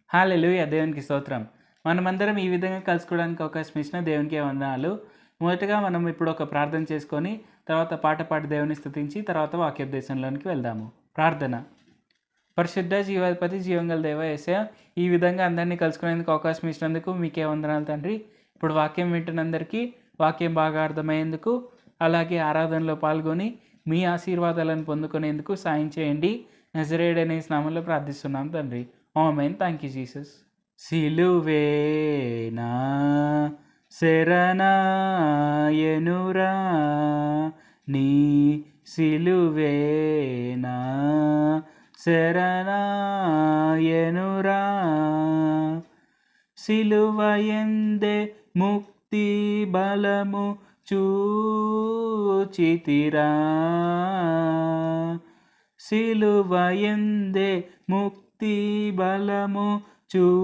హల్లెలూయా! దేవునికి స్తోత్రం. మనమందరం ఈ విధంగా కలుసుకోవడానికి అవకాశం ఇచ్చిన దేవునికే వందనాలు. మొదటగా మనం ఇప్పుడు ఒక ప్రార్థన చేసుకొని, తర్వాత పాట పాడి దేవుని స్తుతించి, తర్వాత వాక్యోపదేశంలోనికి వెళ్దాము. ప్రార్థన. పరిశుద్ధ జీవాధిపతి జీవంగల దేవ యేసయ్య, ఈ విధంగా అందరినీ కలుసుకునేందుకు అవకాశం ఇచ్చినందుకు మీకే వందనాలు తండ్రి. ఇప్పుడు వాక్యం వింటున్నందరికీ వాక్యం బాగా అర్థమయ్యేందుకు, అలాగే ఆరాధనలో పాల్గొని మీ ఆశీర్వాదాలను పొందుకునేందుకు సాయం చేయండి. నజరేయుడనే నామములో ప్రార్థిస్తున్నాం తండ్రి. ఆమేన్. Thank you Jesus. సిలువేనా శరణాయనురా, నీ సిలువేనా శరణాయనురా, సిలువయందే ముక్తి బలము చూచితిరా, సిలువయందే ముక్తి బలము చూచితిరా,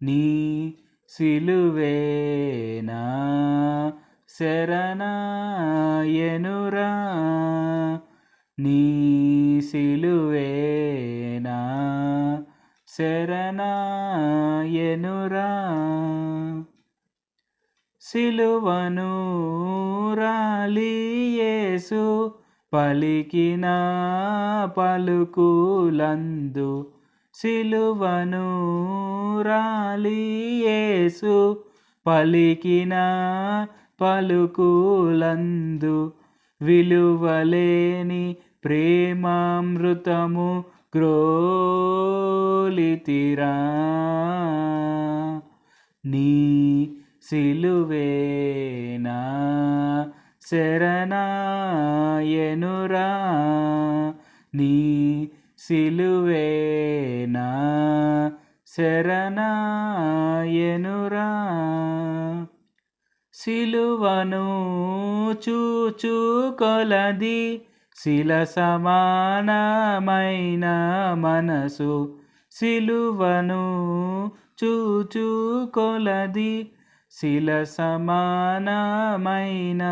నీ సిలువేనా శరణాయనురా, నీ సిలువేనా శరణాయనురా, సిలువను రాలి యేసు పలికిన పలుకులందు, సిలువను రాలి యేసు పలికిన పలుకులందు, విలువలేని ప్రేమామృతము గ్రోలితిరా, నీ సిలువేనా శరణాయనురా, నీ సిలువేనా శరణాయనురా, సిలువను చూచు కొలది శిల సమానమైన మనసు, సిలువను చూచు కొలది శిల సమానమైన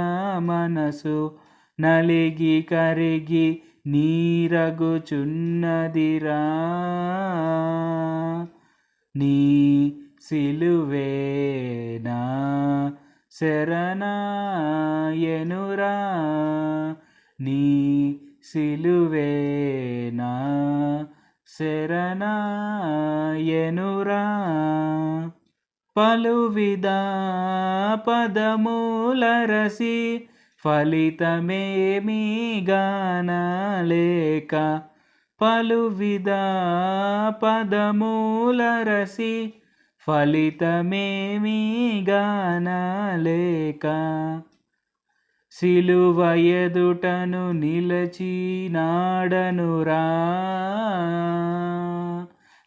మనసు, నలిగి కరిగి నీరగుచున్నదిరా, నీ సిలువేనా శరణాయనురా, నీ సిలువేనా శరణాయనురా, పలువిధ పదములరసి ఫలితమేమీ గానలేక, పలువిధ పదములరసి ఫలితమేమీ గానలేక, సిలువ ఎదుటను నిలచినాడనురా,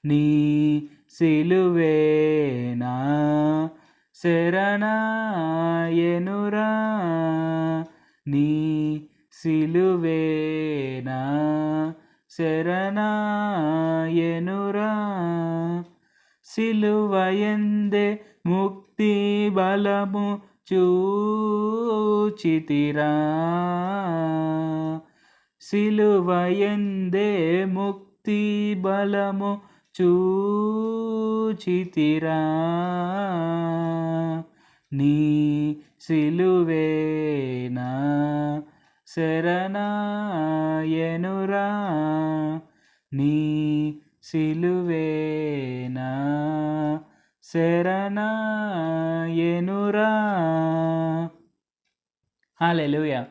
నీ సిలువేనా శరణాయనురా, నీ సిలువేనా శరణాయనురా, సిలువయందే ముక్తి బలము చూచితిరా, సిలువయందే ముక్తి బలము చూచితిరా, నీ సిలువేనా శరణాయనురా, నీ సిలువేనా శరణాయనురా. హల్లెలూయా!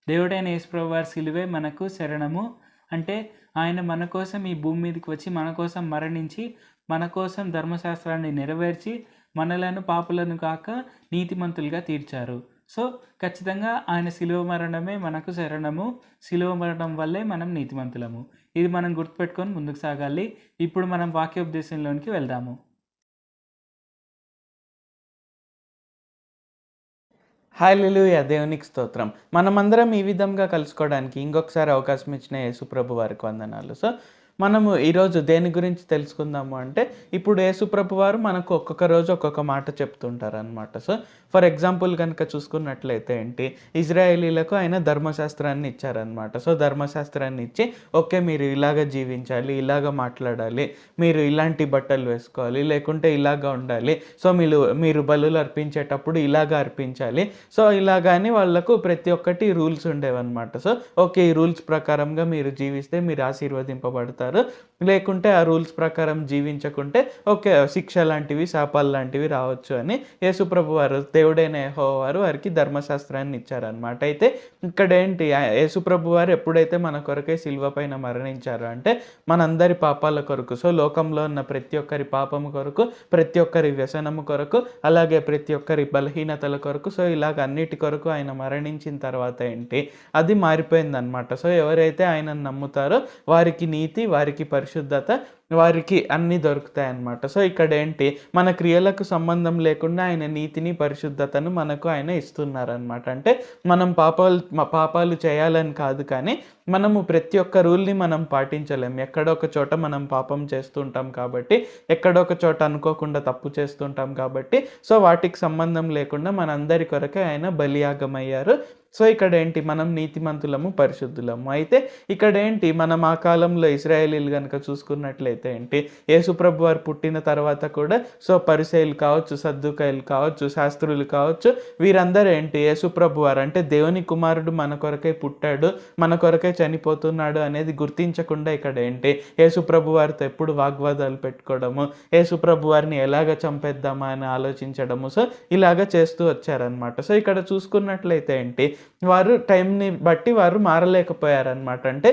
దేవుడైన యేసుప్రభువు వారి సిలువే మనకు శరణము. అంటే ఆయన మన కోసం ఈ భూమి మీదకి వచ్చి మన కోసం మరణించి, మన కోసం ధర్మశాస్త్రాన్ని నెరవేర్చి, మనలను పాపులను కాక నీతిమంతులుగా తీర్చారు. సో ఖచ్చితంగా ఆయన శిలువ మరణమే మనకు శరణము. శిలువ మరణం వల్లే మనం నీతిమంతులము. ఇది మనం గుర్తుపెట్టుకొని ముందుకు సాగాలి. ఇప్పుడు మనం వాక్యోపదేశంలోనికి వెళ్దాము. హల్లెలూయా! దేవునికి స్తోత్రం. మనమందరం ఈ విధంగా కలుసుకోవడానికి ఇంకొకసారి అవకాశం ఇచ్చిన యేసుప్రభు వారికి వందనాలు. సో మనము ఈరోజు దేని గురించి తెలుసుకుందాము అంటే, ఇప్పుడు యేసుప్రభు వారు మనకు ఒక్కొక్క రోజు ఒక్కొక్క మాట చెప్తుంటారనమాట. సో, ఫర్ ఎగ్జాంపుల్ కనుక చూసుకున్నట్లయితే ఏంటి, ఇజ్రాయేలీలకు ఆయన ధర్మశాస్త్రాన్ని ఇచ్చారనమాట. సో, ధర్మశాస్త్రాన్ని ఇచ్చి, ఓకే మీరు ఇలాగ జీవించాలి, ఇలాగ మాట్లాడాలి, మీరు ఇలాంటి బట్టలు వేసుకోవాలి, లేకుంటే ఇలాగ ఉండాలి. సో, మీరు బలులు అర్పించేటప్పుడు ఇలాగ అర్పించాలి. సో, ఇలాగని వాళ్ళకు ప్రతి ఒక్కటి రూల్స్ ఉండేవన్నమాట. సో, ఓకే ఈ రూల్స్ ప్రకారంగా మీరు జీవిస్తే మీరు ఆశీర్వదింపబడతారు. లేకుంటే ఆ రూల్స్ ప్రకారం జీవించకుంటే ఓకే శిక్ష లాంటివి, శాపాలు లాంటివి రావచ్చు అని యేసుప్రభు వారు, దేవుడైన యెహోవా వారు వారికి ధర్మశాస్త్రాన్ని ఇచ్చారనమాట. అయితే ఇక్కడ ఏంటి, యేసుప్రభు వారు ఎప్పుడైతే మన కొరకే సిలువ పైన మరణించారో అంటే మనందరి పాపాల కొరకు, సో లోకంలో ఉన్న ప్రతి ఒక్కరి పాపము కొరకు, ప్రతి ఒక్కరి వ్యసనము కొరకు, అలాగే ప్రతి ఒక్కరి బలహీనతల కొరకు, సో ఇలాగ అన్నిటి కొరకు ఆయన మరణించిన తర్వాత ఏంటి, అది మారిపోయిందనమాట. సో ఎవరైతే ఆయనను నమ్ముతారో వారికి నీతి, వారికి పరిశుద్ధత, వారికి అన్నీ దొరుకుతాయన్నమాట. సో ఇక్కడ ఏంటి, మన క్రియలకు సంబంధం లేకుండా ఆయన నీతిని, పరిశుద్ధతను మనకు ఆయన ఇస్తున్నారనమాట. అంటే మనం పాపాలు చేయాలని కాదు, కానీ మనము ప్రతి ఒక్క రూల్ని మనం పాటించలేం. ఎక్కడొక చోట మనం పాపం చేస్తుంటాం కాబట్టి, ఎక్కడొక చోట అనుకోకుండా తప్పు చేస్తుంటాం కాబట్టి, సో వాటికి సంబంధం లేకుండా మనందరి కొరకే ఆయన బలియాగమయ్యారు. సో ఇక్కడ ఏంటి, మనం నీతిమంతులము, పరిశుద్ధులము. అయితే ఇక్కడ ఏంటి, మనం ఆ కాలంలో ఇశ్రాయేలీలు కనుక చూసుకున్నట్లయితే ఏంటి, యేసుప్రభు వారు పుట్టిన తర్వాత కూడా సో పరిసయ్యులు కావచ్చు, సద్దూకయ్యులు కావచ్చు, శాస్త్రులు కావచ్చు, వీరందరూ ఏంటి, యేసుప్రభు వారు అంటే దేవుని కుమారుడు మన కొరకే పుట్టాడు, మన కొరకే చనిపోతున్నాడు అనేది గుర్తించకుండా ఇక్కడ ఏంటి, యేసుప్రభు వారితో ఎప్పుడు వాగ్వాదాలు పెట్టుకోవడము, యేసుప్రభు వారిని ఎలాగ చంపేద్దామా అని ఆలోచించడము, సో ఇలాగ చేస్తూ వచ్చారనమాట. సో ఇక్కడ చూసుకున్నట్లయితే ఏంటి, వారు టైంని బట్టి వారు మారలేకపోయారనమాట. అంటే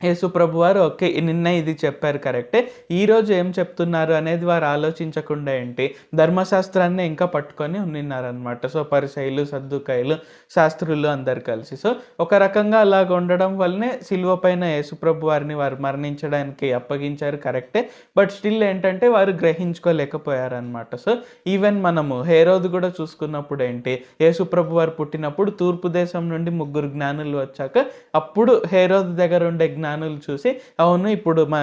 యేసుప్రభు వారు ఓకే నిన్న ఇది చెప్పారు కరెక్టే, ఈరోజు ఏం చెప్తున్నారు అనేది వారు ఆలోచించకుండా ఏంటి, ధర్మశాస్త్రాన్ని ఇంకా పట్టుకొని ఉన్నారనమాట. సో పరిసయ్యులు, సద్దూకయ్యులు, శాస్త్రులు అందరు కలిసి. సో ఒక రకంగా అలాగ ఉండడం వల్లనే సిలువ పైన యేసుప్రభు వారిని వారు మరణించడానికి అప్పగించారు కరెక్టే, బట్ స్టిల్ ఏంటంటే వారు గ్రహించుకోలేకపోయారనమాట. సో ఈవెన్ మనము హేరోదు కూడా చూసుకున్నప్పుడు ఏంటి, యేసుప్రభు వారు పుట్టినప్పుడు తూర్పు దేశం నుండి 3 జ్ఞానులు వచ్చాక అప్పుడు హేరోదు దగ్గర ఉండే జ్ఞానులు చూసి అవును ఇప్పుడు మా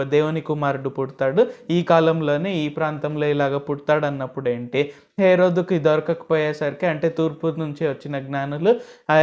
దేవుని కుమారుడు పుడతాడు, ఈ కాలంలోనే ఈ ప్రాంతంలో ఇలాగ పుడతాడు అన్నప్పుడు ఏంటి, హేరోదుకి దొరకకపోయేసరికి, అంటే తూర్పు నుంచి వచ్చిన జ్ఞానులు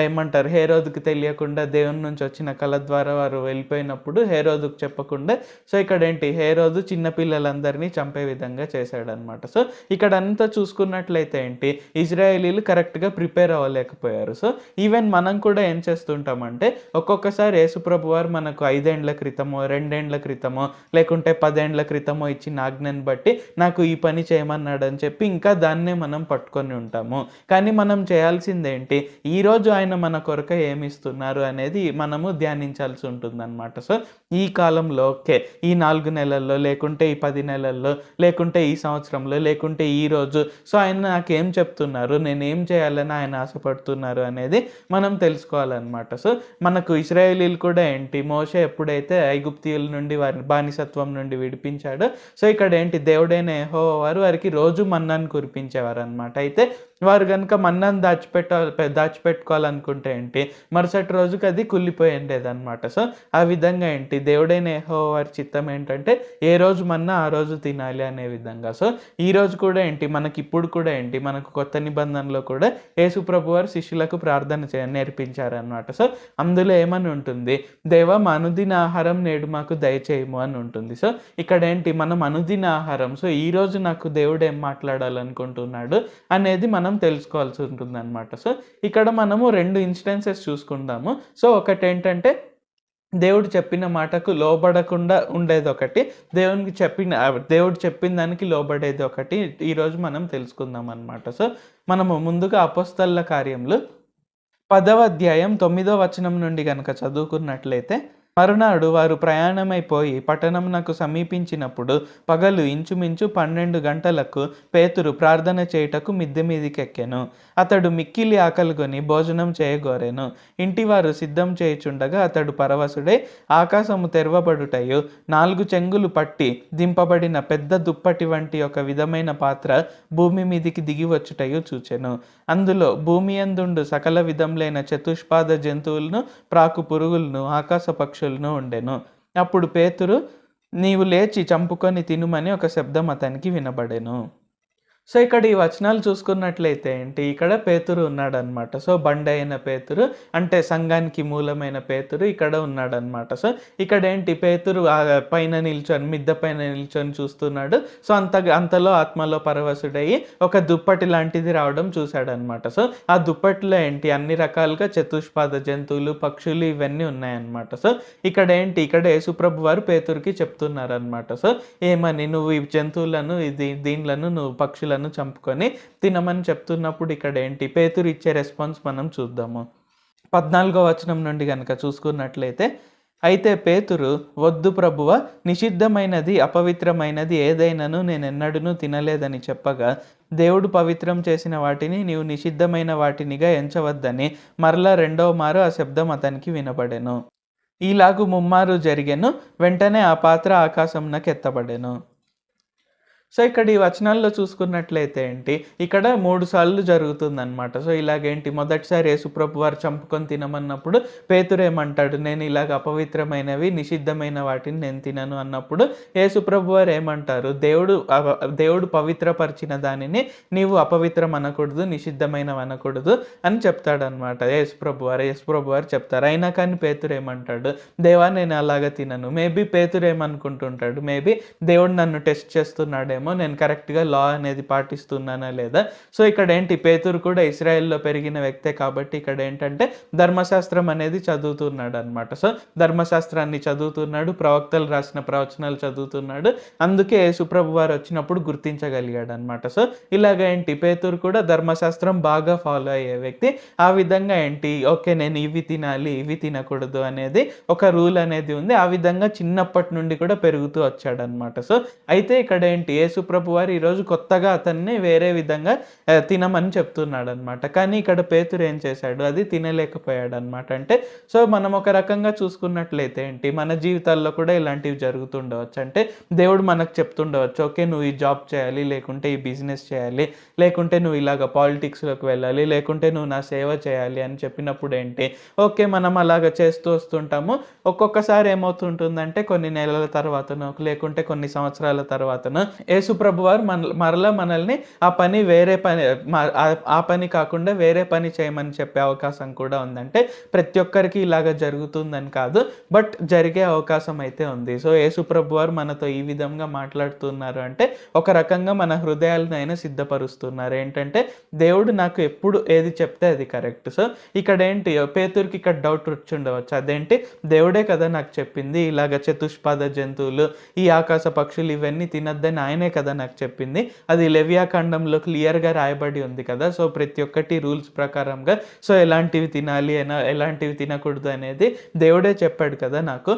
ఏమంటారు, హేరోదుకి తెలియకుండా దేవుని నుంచి వచ్చిన కళ ద్వారా వారు వెళ్ళిపోయినప్పుడు హేరోదుకు చెప్పకుండా, సో ఇక్కడ ఏంటి, హేరోదు చిన్నపిల్లలందరినీ చంపే విధంగా చేశాడనమాట. సో ఇక్కడ అంతా చూసుకున్నట్లయితే ఏంటి, ఇజ్రాయేలీలు కరెక్ట్గా ప్రిపేర్ అవ్వలేకపోయారు. సో ఈవెన్ మనం కూడా ఏం చేస్తుంటామంటే, ఒక్కొక్కసారి యేసుప్రభు వారు మనకు 5 ఏండ్ల క్రితమో, 2 ఏండ్ల క్రితమో, లేకుంటే 10 ఏండ్ల క్రితమో ఇచ్చిన ఆజ్ఞను బట్టి నాకు ఈ పని చేయమన్నాడు అని చెప్పి ఇంకా దాన్నే మనం పట్టుకొని ఉంటాము. కానీ మనం చేయాల్సిందేంటి, ఈరోజు ఆయన మన కొరకు ఏమిస్తున్నారు అనేది మనము ధ్యానించాల్సి ఉంటుందన్నమాట. సో ఈ కాలంలో ఓకే ఈ 4 నెలల్లో, లేకుంటే ఈ 10 నెలల్లో, లేకుంటే ఈ సంవత్సరంలో, లేకుంటే ఈరోజు, సో ఆయన నాకేం చెప్తున్నారు, నేనేం చేయాలని ఆయన ఆశపడుతున్నారు అనేది మనం తెలుసుకోవాలన్నమాట. సో మనకు ఇశ్రాయేలీలు కూడా ఏంటి, మోషే ఎప్పుడైతే ఐగుప్తీయుల నుండి వారి బానిసత్వం నుండి విడిపించాడో, సో ఇక్కడ ఏంటి, దేవుడైన యెహోవా వారు వారికి రోజు మన్నాను కురిపించేవారు అనమాట. అయితే వారు కనుక మన్నాను దాచిపెట్టుకోవాలనుకుంటే ఏంటి, మరుసటి రోజుకి అది కుళ్ళిపోయి ఉండేదన్నమాట. సో ఆ విధంగా ఏంటి, దేవుడైన యెహోవా వారి చిత్తం ఏంటంటే ఏ రోజు మన్నా ఆ రోజు తినాలి అనే విధంగా. సో ఈ రోజు కూడా ఏంటి, మనకి ఇప్పుడు కూడా ఏంటి, మనకు కొత్త నిబంధనలో కూడా యేసుప్రభు వారు శిష్యులకు ప్రార్థన నేర్పించారనమాట. సో అందులో ఏమని ఉంటుంది, దేవా మా అనుదిన ఆహారం నేడు మాకు దయచేయము అని ఉంటుంది. సో ఇక్కడ ఏంటి, మనం అనుదిన ఆహారం, సో ఈరోజు నాకు దేవుడు ఏం మాట్లాడాలనుకుంటున్నాడు అనేది మనం తెలుసుకోవాల్సి ఉంటుంది అనమాట. సో ఇక్కడ మనము 2 ఇన్స్టెన్సెస్ చూసుకుందాము. సో ఒకటి ఏంటంటే దేవుడు చెప్పిన మాటకు లోబడకుండా ఉండేది ఒకటి, దేవుడు చెప్పిన దానికి లోబడేది ఒకటి, ఈరోజు మనం తెలుసుకుందాం అనమాట. సో మనము ముందుగా అపోస్తలుల కార్యములు 10వ అధ్యాయం 9వ వచనం నుండి కనుక చదువుకున్నట్లయితే, మరునాడు వారు ప్రయాణమైపోయి పట్టణమునకు సమీపించినప్పుడు పగలు ఇంచుమించు 12 గంటలకు పేతురు ప్రార్థన చేయుటకు మిద్దె మీదికెక్కెను. అతడు మిక్కిలి ఆకలిగొని భోజనం చేయగోరెను. ఇంటివారు సిద్ధం చేయుచుండగా అతడు పరవశుడై ఆకాశము తెరవబడుటయు, 4 చెంగులు పట్టి దింపబడిన పెద్ద దుప్పటి వంటి ఒక విధమైన పాత్ర భూమి మీదికి దిగి వచ్చుటయు చూచెను. అందులో భూమి యందుండు సకల విధములైన చతుష్పాద జంతువులను, ప్రాకు పురుగులను, ఆకాశ పక్షులను ఉండెను. అప్పుడు పేతురు, నీవు లేచి చంపుకొని తినుమని ఒక శబ్దం అతనికి వినబడెను. సో ఇక్కడ ఈ వచనాలు చూసుకున్నట్లయితే ఏంటి, ఇక్కడ పేతురు ఉన్నాడనమాట. సో బండ అయిన పేతురు, అంటే సంఘానికి మూలమైన పేతురు ఇక్కడ ఉన్నాడనమాట. సో ఇక్కడ ఏంటి, పేతురు పైన నిల్చొని, మిద్దె పైన నిల్చొని చూస్తున్నాడు. సో అంతలో ఆత్మలో పరవశుడయ్యి ఒక దుప్పటి లాంటిది రావడం చూశాడనమాట. సో ఆ దుప్పటిలో ఏంటి, అన్ని రకాలుగా చతుష్పాద జంతువులు, పక్షులు ఇవన్నీ ఉన్నాయన్నమాట. సో ఇక్కడ ఏంటి, ఇక్కడ యేసుప్రభు వారు పేతురుకి చెప్తున్నారనమాట. సో ఏమని, నువ్వు ఈ జంతువులను, దీనిలను, నువ్వు పక్షులను చంపుకొని తినమని చెప్తున్నప్పుడు ఇక్కడ ఏంటి, పేతురు ఇచ్చే రెస్పాన్స్ మనం చూద్దాము. 14వ వచనం నుండి కనుక చూసుకున్నట్లయితే, అయితే పేతురు, వద్దు ప్రభువ, నిషిద్ధమైనది అపవిత్రమైనది ఏదైనాను నేనెన్నడూ తినలేదని చెప్పగా, దేవుడు పవిత్రం చేసిన వాటిని నీవు నిషిద్ధమైన వాటినిగా ఎంచవద్దని మరలా 2వ మారు ఆ శబ్దం అతనికి వినబడెను. ఈలాగు ముమ్మారు జరిగెను. వెంటనే ఆ పాత్ర ఆకాశంనకు ఎత్తబడెను. సో ఇక్కడ ఈ వచనాల్లో చూసుకున్నట్లయితే ఏంటి, ఇక్కడ 3 సార్లు జరుగుతుందన్నమాట. సో ఇలాగేంటి, మొదటిసారి యేసుప్రభు వారు చంపుకొని తినమన్నప్పుడు పేతురు ఏమంటాడు, నేను ఇలాగ అపవిత్రమైనవి, నిషిద్ధమైన వాటిని నేను తినను అన్నప్పుడు యేసుప్రభు వారు ఏమంటారు, దేవుడు పవిత్రపరిచిన దానిని నీవు అపవిత్రం అనకూడదు, నిషిద్ధమైన అనకూడదు అని చెప్తాడనమాట యేసుప్రభు వారు చెప్తారు. అయినా కానీ పేతురు ఏమంటాడు, దేవా నేను అలాగ తినను. మేబీ పేతురు ఏమనుకుంటుంటాడు, మేబీ దేవుడు నన్ను టెస్ట్ చేస్తున్నాడే, నేను కరెక్ట్గా లా అనేది పాటిస్తున్నానా లేదా. సో ఇక్కడ ఏంటి, పేతురు కూడా ఇస్రాయేల్లో పెరిగిన వ్యక్తే కాబట్టి ఇక్కడ ఏంటంటే ధర్మశాస్త్రం అనేది చదువుతున్నాడు అనమాట. సో ధర్మశాస్త్రాన్ని చదువుతున్నాడు, ప్రవక్తలు రాసిన ప్రవచనాలు చదువుతున్నాడు. అందుకే యేసుప్రభు వారు వచ్చినప్పుడు గుర్తించగలిగాడు అనమాట. సో ఇలాగ ఏంటి, పేతురు కూడా ధర్మశాస్త్రం బాగా ఫాలో అయ్యే వ్యక్తి. ఆ విధంగా ఏంటి, ఓకే నేను ఇవి తినాలి, ఇవి తినకూడదు అనేది ఒక రూల్ అనేది ఉంది. ఆ విధంగా చిన్నప్పటి నుండి కూడా పెరుగుతూ వచ్చాడనమాట. సో అయితే ఇక్కడ ఏంటి, యేసుప్రభు వారు ఈరోజు కొత్తగా అతన్ని వేరే విధంగా తినమని చెప్తున్నాడు అనమాట. కానీ ఇక్కడ పేతురు ఏం చేశాడు, అది తినలేకపోయాడు అనమాట. అంటే సో మనం ఒక రకంగా చూసుకున్నట్లయితే ఏంటి, మన జీవితాల్లో కూడా ఇలాంటివి జరుగుతుండవచ్చు. అంటే దేవుడు మనకు చెప్తుండవచ్చు, ఓకే నువ్వు ఈ జాబ్ చేయాలి, లేకుంటే ఈ బిజినెస్ చేయాలి, లేకుంటే నువ్వు ఇలాగ పాలిటిక్స్లోకి వెళ్ళాలి, లేకుంటే నువ్వు నా సేవ చేయాలి అని చెప్పినప్పుడు ఏంటి, ఓకే మనం అలాగ చేస్తూ వస్తుంటాము. ఒక్కొక్కసారి ఏమవుతుంటుందంటే కొన్ని నెలల తర్వాతనో, లేకుంటే కొన్ని సంవత్సరాల తర్వాతనో యేసుప్రభు వారు మరలా మనల్ని ఆ పని కాకుండా వేరే పని చేయమని చెప్పే అవకాశం కూడా ఉందంటే ప్రతి ఒక్కరికి ఇలాగ జరుగుతుందని కాదు, బట్ జరిగే అవకాశం అయితే ఉంది. సో యేసుప్రభు వారు మనతో ఈ విధంగా మాట్లాడుతున్నారు అంటే ఒక రకంగా మన హృదయాలను అయినా సిద్ధపరుస్తున్నారు. ఏంటంటే దేవుడు నాకు ఎప్పుడు ఏది చెప్తే అది కరెక్ట్. సో ఇక్కడ ఏంటి, పేతురుకి ఇక్కడ డౌట్ వచ్చి ఉండవచ్చు, అదేంటి దేవుడే కదా నాకు చెప్పింది ఇలాగ చతుష్పాద జంతువులు, ఈ ఆకాశ పక్షులు ఇవన్నీ తినద్దని ఆయనే కదా నాకు చెప్పింది, అది లెవియాకాండంలో క్లియర్గా రాయబడి ఉంది కదా. సో ప్రతి ఒక్కటి రూల్స్ ప్రకారంగా సో ఎలాంటివి తినాలి, ఎలాంటివి తినకూడదు అనేది దేవుడే చెప్పాడు కదా నాకు.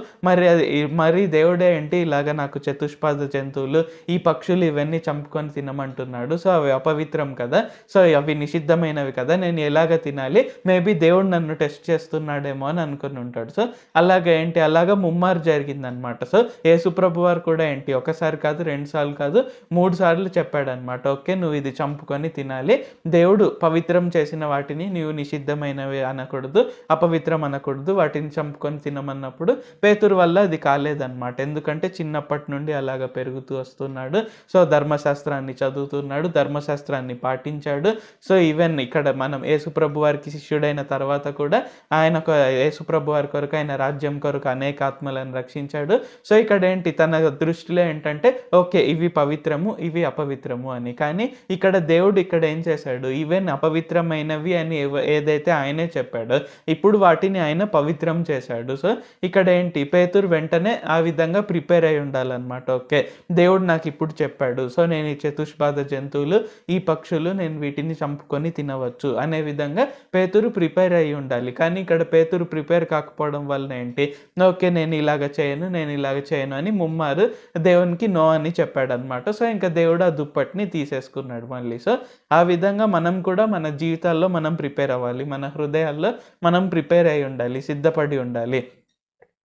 మరి దేవుడే ఏంటి ఇలాగ నాకు చతుష్పాద జంతువులు, ఈ పక్షులు ఇవన్నీ చంపుకొని తినమంటున్నాడు. సో అవి అపవిత్రం కదా, సో అవి నిషిద్ధమైనవి కదా, నేను ఎలాగ తినాలి, మేబీ దేవుడు నన్ను టెస్ట్ చేస్తున్నాడేమో అని అనుకుని ఉంటాడు. సో అలాగా ముమ్మారు జరిగిందనమాట. సో యేసుప్రభు వారు కూడా ఏంటి, ఒకసారి కాదు, 2 సార్లు కాదు, 3 సార్లు చెప్పాడనమాట, ఓకే నువ్వు ఇది చంపుకొని తినాలి, దేవుడు పవిత్రం చేసిన వాటిని నీవు నిషిద్ధమైనవి అనకూడదు, అపవిత్రం అనకూడదు, వాటిని చంపుకొని తినమన్నప్పుడు పేతురు వల్ల అది కాలేదన్నమాట. ఎందుకంటే చిన్నప్పటి నుండి అలాగ పెరుగుతూ వస్తున్నాడు. సో ధర్మశాస్త్రాన్ని చదువుతున్నాడు, ధర్మశాస్త్రాన్ని పాటించాడు. సో ఈవెన్ ఇక్కడ మనం యేసుప్రభు వారికి శిష్యుడైన తర్వాత కూడా ఆయన యేసుప్రభు వారి కొరకు, ఆయన రాజ్యం కొరకు అనేక ఆత్మలను రక్షించాడు. సో ఇక్కడ ఏంటి, తన దృష్టిలో ఏంటంటే ఓకే ఇవి పవిత్రము, ఇవి అపవిత్రము అని. కానీ ఇక్కడ దేవుడు ఇక్కడ ఏం చేశాడు, ఈవెన్ అపవిత్రమైనవి అని ఏదైతే ఆయనే చెప్పాడో ఇప్పుడు వాటిని ఆయన పవిత్రం చేశాడు. సో ఇక్కడ ఏంటి, పేతురు వెంటనే ఆ విధంగా ప్రిపేర్ అయి ఉండాలన్నమాట. ఓకే దేవుడు నాకు ఇప్పుడు చెప్పాడు, సో నేను ఈ చతుష్పాద జంతువులు, ఈ పక్షులు, నేను వీటిని చంపుకొని తినవచ్చు అనే విధంగా పేతురు ప్రిపేర్ అయి ఉండాలి. కానీ ఇక్కడ పేతురు ప్రిపేర్ కాకపోవడం వలన ఏంటి, ఓకే నేను ఇలాగ చేయను అని ముమ్మారు దేవునికి నో అని చెప్పాడనమాట. సో ఇంకా దేవుడు ఆ దుప్పటిని తీసేసుకున్నాడు మళ్ళీ. సో ఆ విధంగా మనం కూడా మన జీవితాల్లో మనం ప్రిపేర్ అవ్వాలి, మన హృదయాల్లో మనం ప్రిపేర్ అయి ఉండాలి, సిద్ధపడి ఉండాలి.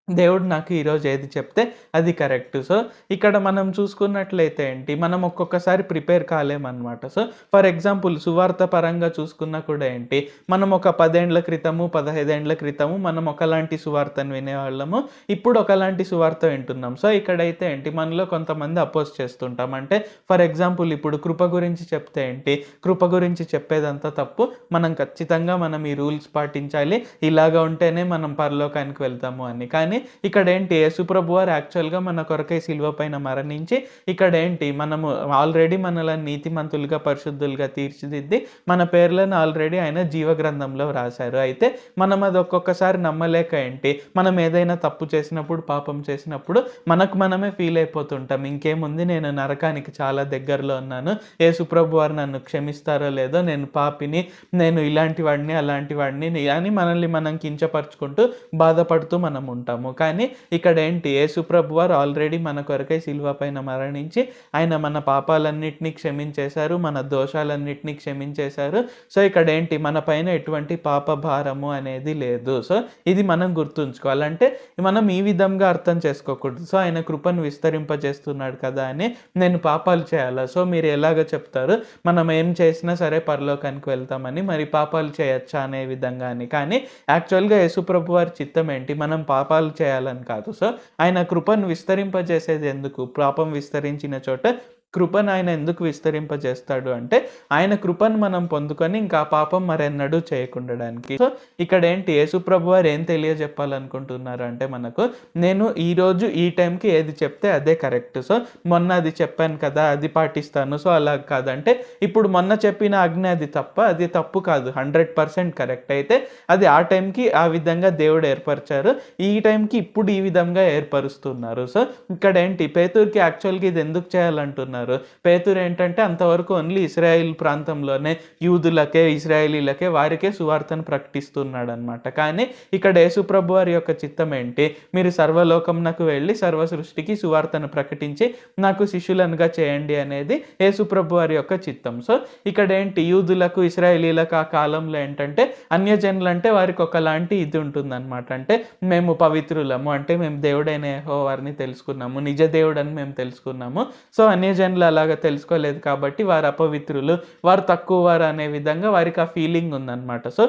దేవుడు నాకు ఈరోజు ఏది చెప్తే అది కరెక్ట్. సో, ఇక్కడ మనం చూసుకున్నట్లయితే ఏంటి, మనం ఒక్కొక్కసారి ప్రిపేర్ కాలేమనమాట. సో, ఫర్ ఎగ్జాంపుల్ సువార్త పరంగా చూసుకున్నా కూడా ఏంటి, మనం ఒక 10 ఏండ్ల క్రితము, 15 ఏండ్ల క్రితము మనం ఒకలాంటి సువార్తను వినేవాళ్ళము. ఇప్పుడు ఒకలాంటి సువార్త వింటున్నాం. సో, ఇక్కడైతే ఏంటి, మనలో కొంతమంది అపోజ్ చేస్తుంటాం. అంటే ఫర్ ఎగ్జాంపుల్ ఇప్పుడు కృప గురించి చెప్తే ఏంటి, కృప గురించి చెప్పేదంతా తప్పు. మనం ఈ రూల్స్ పాటించాలి. ఇలాగా ఉంటేనే మనం పరలోకానికి వెళ్తాము అని. కానీ ఇక్కడ ఏంటి, యేసుప్రభు వారు యాక్చువల్‌గా మన కొరకై సిలువ పైన మరణించి, ఇక్కడ ఏంటి మనము ఆల్రెడీ మనలను నీతిమంతులుగా, పరిశుద్ధులుగా తీర్చిదిద్ది మన పేర్లను ఆల్రెడీ ఆయన జీవ గ్రంథంలో రాశారు. అయితే మనం అది ఒక్కొక్కసారి నమ్మలేక ఏంటి, మనం ఏదైనా తప్పు చేసినప్పుడు, పాపం చేసినప్పుడు మనకు మనమే ఫీల్ అయిపోతుంటాం. ఇంకేముంది, నేను నరకానికి చాలా దగ్గరలో ఉన్నాను. యేసుప్రభు వారు నన్ను క్షమిస్తారో లేదో, నేను పాపిని, నేను ఇలాంటి వాడిని, అలాంటి వాడిని అని మనల్ని మనం కించపరుచుకుంటూ బాధపడుతూ మనం ఉంటాము. కానీ ఇక్కడ ఏంటి, యేసుప్రభు వారు ఆల్రెడీ మన కొరకై సిలువ పైన మరణించి ఆయన మన పాపాలన్నిటినీ క్షమించేశారు, మన దోషాలన్నిటినీ క్షమించేశారు. సో ఇక్కడ ఏంటి, మన పైన ఎటువంటి పాప భారము అనేది లేదు. సో ఇది మనం గుర్తుంచుకోవాలంటే మనం ఈ విధంగా అర్థం చేసుకోకూడదు. సో ఆయన కృపను విస్తరింపజేస్తున్నాడు కదా అని నేను పాపాలు చేయాలా, సో మీరు ఎలాగ చెప్తారు మనం ఏం చేసినా సరే పరలోకానికి వెళ్తామని, మరి పాపాలు చేయొచ్చా అనే విధంగా అని. కానీ యాక్చువల్గా యేసుప్రభు వారి చిత్తం ఏంటి, మనం పాపాలు చేయాలని కాదు. సో ఆయన కృపను విస్తరింపజేసేది ఎందుకు, పాపం విస్తరించిన చోట కృపను ఆయన ఎందుకు విస్తరింపజేస్తాడు అంటే, ఆయన కృపను మనం పొందుకొని ఇంకా పాపం మరెన్నడూ చేయకుండడానికి. సో ఇక్కడ ఏంటి, యేసుప్రభు వారు ఏం తెలియజెప్పాలనుకుంటున్నారు అంటే మనకు, నేను ఈరోజు ఈ టైంకి ఏది చెప్తే అదే కరెక్ట్. సో మొన్న అది చెప్పాను కదా, అది పాటిస్తాను. సో అలా కాదంటే, ఇప్పుడు మొన్న చెప్పిన ఆజ్ఞ అది తప్ప, అది తప్పు కాదు, 100% కరెక్ట్. అయితే అది ఆ టైంకి ఆ విధంగా దేవుడు ఏర్పరిచారు, ఈ టైంకి ఇప్పుడు ఈ విధంగా ఏర్పరుస్తున్నారు. సో ఇక్కడ ఏంటి, పేతురుకి యాక్చువల్గా ఇది ఎందుకు చేయాలంటున్నారు, పేతురు ఏంటంటే అంతవరకు ఓన్లీ ఇశ్రాయేల్ ప్రాంతంలోనే యూదులకే, ఇశ్రాయేలీలకే, వారికే సువార్తను ప్రకటిస్తున్నాడు అనమాట. కానీ ఇక్కడ యేసుప్రభు వారి యొక్క చిత్తం ఏంటి, మీరు సర్వలోకంనకు వెళ్ళి సర్వ సృష్టికి సువార్తను ప్రకటించి నాకు శిష్యులనుగా చేయండి అనేది యేసుప్రభు వారి యొక్క చిత్తం. సో ఇక్కడ ఏంటి, యూదులకు, ఇశ్రాయేలీలకు ఆ కాలంలో ఏంటంటే అన్యజనులు అంటే వారికి ఒకలాంటి ఇది ఉంటుందన్నమాట. అంటే మేము పవిత్రులము, అంటే మేము దేవుడైన యెహోవాని తెలుసుకున్నాము, నిజ దేవుడని మేము తెలుసుకున్నాము. సో అన్యజనులు అలాగా తెలుసుకోలేదు కాబట్టి వారు అపవిత్రులు, వారు తక్కువ వారు అనే విధంగా వారికి ఆ ఫీలింగ్ ఉందన్నమాట. సో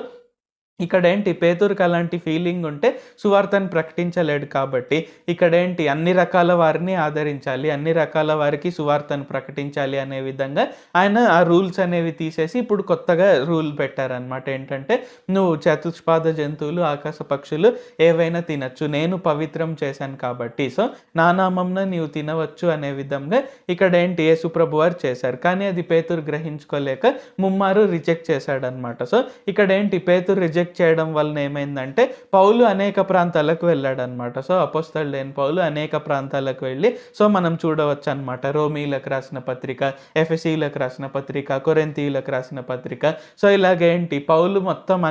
ఇక్కడ ఏంటి, పేతురుకి అలాంటి ఫీలింగ్ ఉంటే సువార్తను ప్రకటించలేడు. కాబట్టి ఇక్కడ ఏంటి, అన్ని రకాల వారిని ఆదరించాలి, అన్ని రకాల వారికి సువార్తను ప్రకటించాలి అనే విధంగా ఆయన ఆ రూల్స్ అనేవి తీసేసి ఇప్పుడు కొత్తగా రూల్ పెట్టారనమాట. ఏంటంటే నువ్వు చతుష్పాద జంతువులు, ఆకాశ పక్షులు ఏవైనా తినచ్చు, నేను పవిత్రం చేశాను కాబట్టి, సో నా నామంన నీవు తినవచ్చు అనే విధంగా ఇక్కడ ఏంటి యేసుప్రభు వారు చేశారు. కానీ అది పేతురు గ్రహించుకోలేక ముమ్మారు రిజెక్ట్ చేశాడనమాట. సో ఇక్కడ ఏంటి, పేతురు రిజెక్ట్ చేయడం వలన ఏమైందంటే, పౌలు అనేక ప్రాంతాలకు వెళ్ళాడనమాట. సో అపోస్తలుడైన పౌలు అనేక ప్రాంతాలకు వెళ్ళి, సో మనం చూడవచ్చు అనమాట, రోమీలకు రాసిన పత్రిక, ఎఫెసీలకు రాసిన పత్రిక, కొరింథీయులకు రాసిన పత్రిక. సో ఇలాగేంటి, పౌలు మొత్తం